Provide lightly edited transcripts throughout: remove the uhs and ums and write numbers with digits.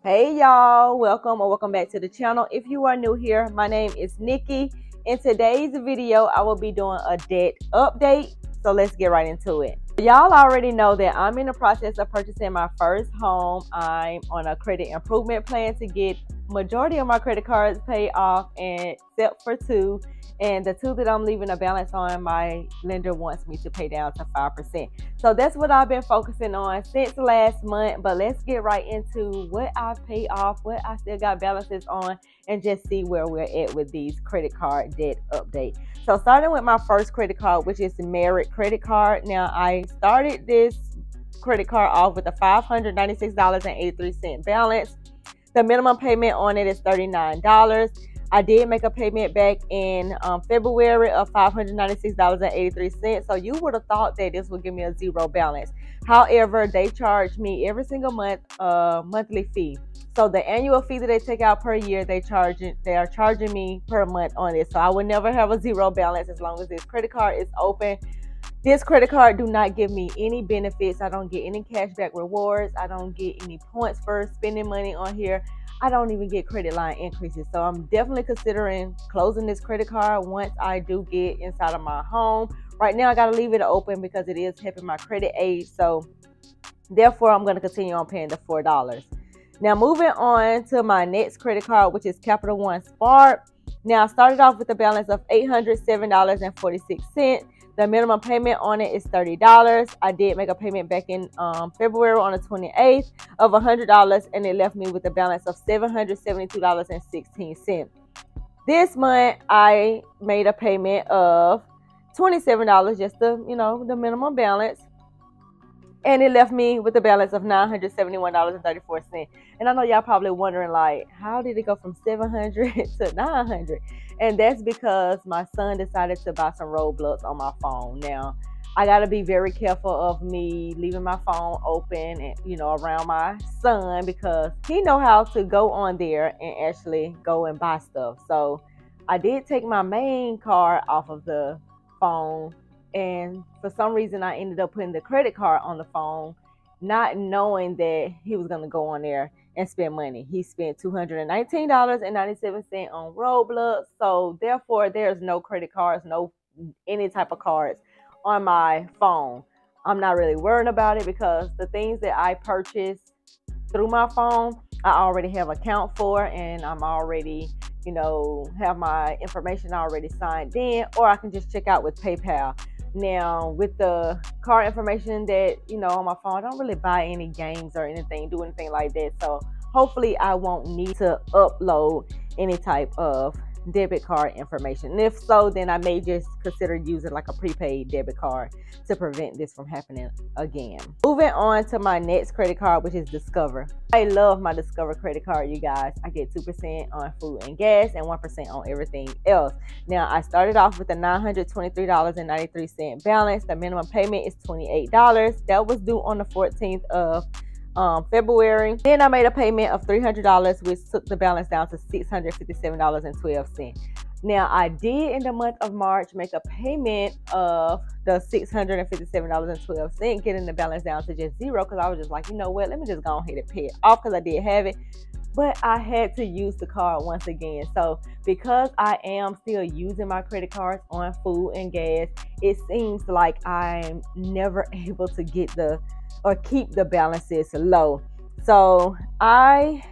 Hey y'all, welcome back to the channel. If you are new here, my name is Nikki. In today's video, I will be doing a debt update. So let's get right into it. Y'all already know that I'm in the process of purchasing my first home. I'm on a credit improvement plan to get majority of my credit cards paid off, and except for two. And the two that I'm leaving a balance on, my lender wants me to pay down to 5%. So that's what I've been focusing on since last month. But let's get right into what I've paid off, what I still got balances on, and just see where we're at with these credit card debt update. So starting with my first credit card, which is the Merit credit card. Now I started this credit card off with a $596.83 balance. The minimum payment on it is $39. I did make a payment back in February of $596.83. So you would have thought that this would give me a zero balance. However, they charge me every single month a monthly fee. So the annual fee that they take out per year, they are charging me per month on this. So I would never have a zero balance as long as this credit card is open. This credit card do not give me any benefits. I don't get any cashback rewards. I don't get any points for spending money on here. I don't even get credit line increases. So I'm definitely considering closing this credit card once I do get inside of my home. Right now, I got to leave it open because it is helping my credit age. So therefore, I'm going to continue on paying the $4. Now, moving on to my next credit card, which is Capital One Spark. Now, I started off with a balance of $807.46. The minimum payment on it is $30. I did make a payment back in February on the 28th of $100, and it left me with a balance of $772.16. This month, I made a payment of $27, just the minimum balance, and it left me with a balance of $971.34. And I know y'all probably wondering, like, how did it go from $700 to $900? And that's because my son decided to buy some Roblox on my phone. Now, I got to be very careful of me leaving my phone open and, around my son, because he know how to go on there and actually go and buy stuff. So I did take my main card off of the phone, and for some reason I ended up putting the credit card on the phone, not knowing that he was going to go on there and spend money. He spent $219.97 on Roblox. So therefore, there's no credit cards, no any type of cards on my phone. I'm not really worried about it because the things that I purchase through my phone, I already have account for, and I'm already, have my information already signed in, or I can just check out with PayPal. Now, with the card information that, on my phone, I don't really buy any games or anything, do anything like that. So hopefully I won't need to upload any type of debit card information. And if so, then I may just consider using like a prepaid debit card to prevent this from happening again. Moving on to my next credit card, which is Discover. I love my Discover credit card, you guys. I get 2% on food and gas and 1% on everything else. Now, I started off with a $923.93 balance. The minimum payment is $28. That was due on the 14th of February. Then I made a payment of $300, which took the balance down to $657.12. Now, I did in the month of March make a payment of the $657.12, getting the balance down to just zero, because I was just like, you know what, let me just go ahead and pay it off, because I did have it. But I had to use the card once again. So because I am still using my credit cards on food and gas, it seems like I'm never able to get keep the balances low. So I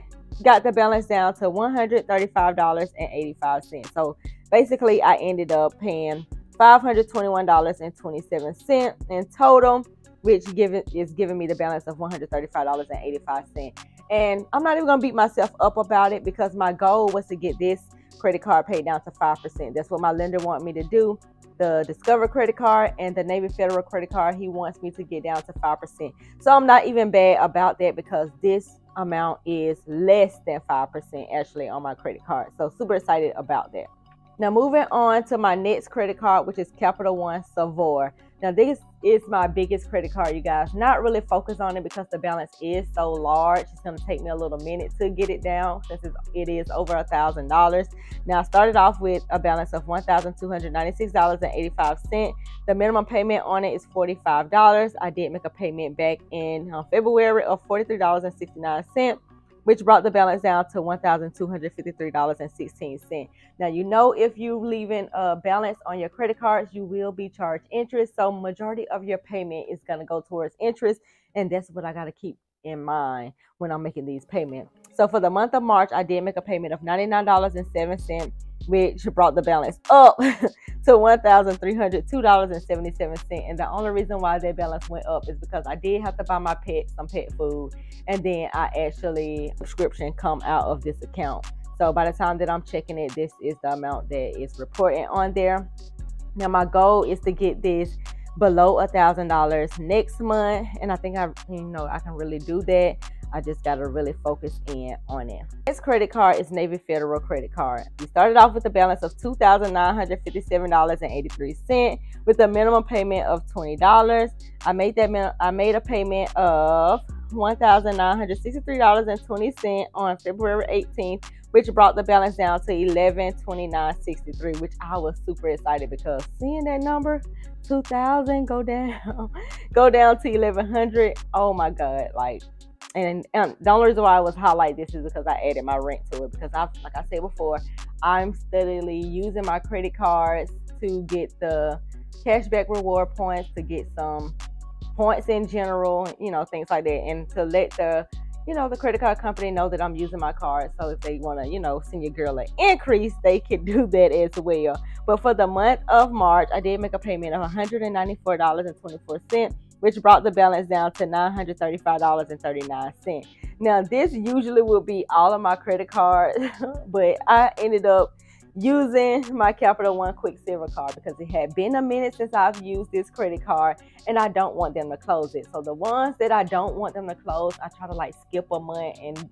got the balance down to $135.85. So basically I ended up paying $521.27 in total, which is giving me the balance of $135.85. And I'm not even going to beat myself up about it, because my goal was to get this credit card paid down to 5%. That's what my lender wanted me to do. The Discover credit card and the Navy Federal credit card, he wants me to get down to 5%. So I'm not even bad about that, because this amount is less than 5% actually on my credit card. So super excited about that. Now, moving on to my next credit card, which is Capital One Savor. Now, this is my biggest credit card, you guys. Not really focused on it because the balance is so large. It's going to take me a little minute to get it down, since it is over $1,000. Now, I started off with a balance of $1,296.85. The minimum payment on it is $45. I did make a payment back in February of $43.69. which brought the balance down to $1,253.16. Now, you know, if you leaving a balance on your credit cards, you will be charged interest. So majority of your payment is going to go towards interest. And that's what I got to keep in mind when I'm making these payments. So for the month of March, I did make a payment of $99.07, which brought the balance up to $1,302.77. And the only reason why that balance went up is because I did have to buy my pet some pet food, and then I actually subscription come out of this account. So by the time that I'm checking it, this is the amount that is reporting on there. Now my goal is to get this below $1,000 next month, and I think I can really do that. I just got to really focus in on it. This credit card is Navy Federal credit card. We started off with a balance of $2,957.83 with a minimum payment of $20. I made a payment of $1,963.20 on February 18th, which brought the balance down to $1,129.63, which I was super excited because seeing that number, 2,000 go down to $1,100. Oh my God, like. And the only reason why I was highlight this is because I added my rent to it, because like I said before, I'm steadily using my credit cards to get the cashback reward points, to get some points in general, things like that, and to let the credit card company know that I'm using my card. So if they want to, send your girl an increase, they can do that as well. But for the month of March, I did make a payment of $194.24, which brought the balance down to $935.39. Now, this usually will be all of my credit cards, but I ended up using my Capital One Quicksilver card because it had been a minute since I've used this credit card, and I don't want them to close it. So the ones that I don't want them to close, I try to skip a month and,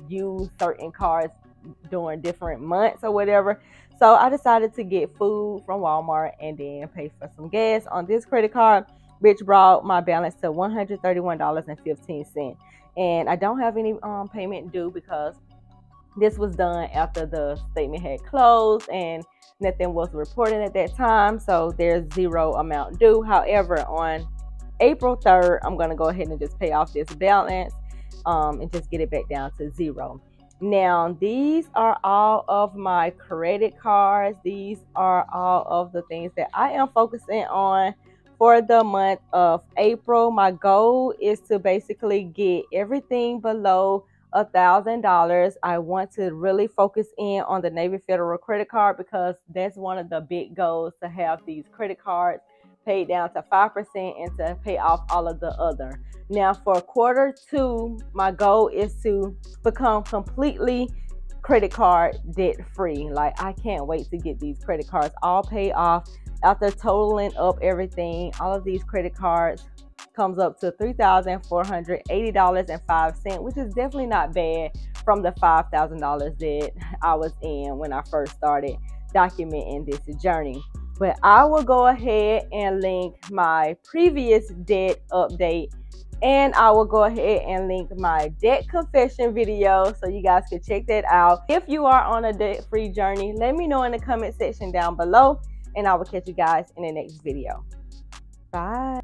use certain cards during different months or whatever. So I decided to get food from Walmart and then pay for some gas on this credit card, which brought my balance to $131.15. And I don't have any payment due because this was done after the statement had closed and nothing was reported at that time. So there's zero amount due. However, on April 3rd, I'm going to go ahead and just pay off this balance and just get it back down to zero. Now, these are all of my credit cards. These are all of the things that I am focusing on for the month of April. My goal is to basically get everything below $1,000. I want to really focus in on the Navy Federal credit card because that's one of the big goals, to have these credit cards paid down to 5% and to pay off all of the other. Now for quarter two, my goal is to become completely credit card debt free. I can't wait to get these credit cards all paid off. After totaling up everything, all of these credit cards comes up to $3,480.05, which is definitely not bad from the $5,000 that I was in when I first started documenting this journey. But I will go ahead and link my previous debt update, and I will go ahead and link my debt confession video so you guys can check that out. If you are on a debt-free journey, let me know in the comment section down below, and I will catch you guys in the next video. Bye.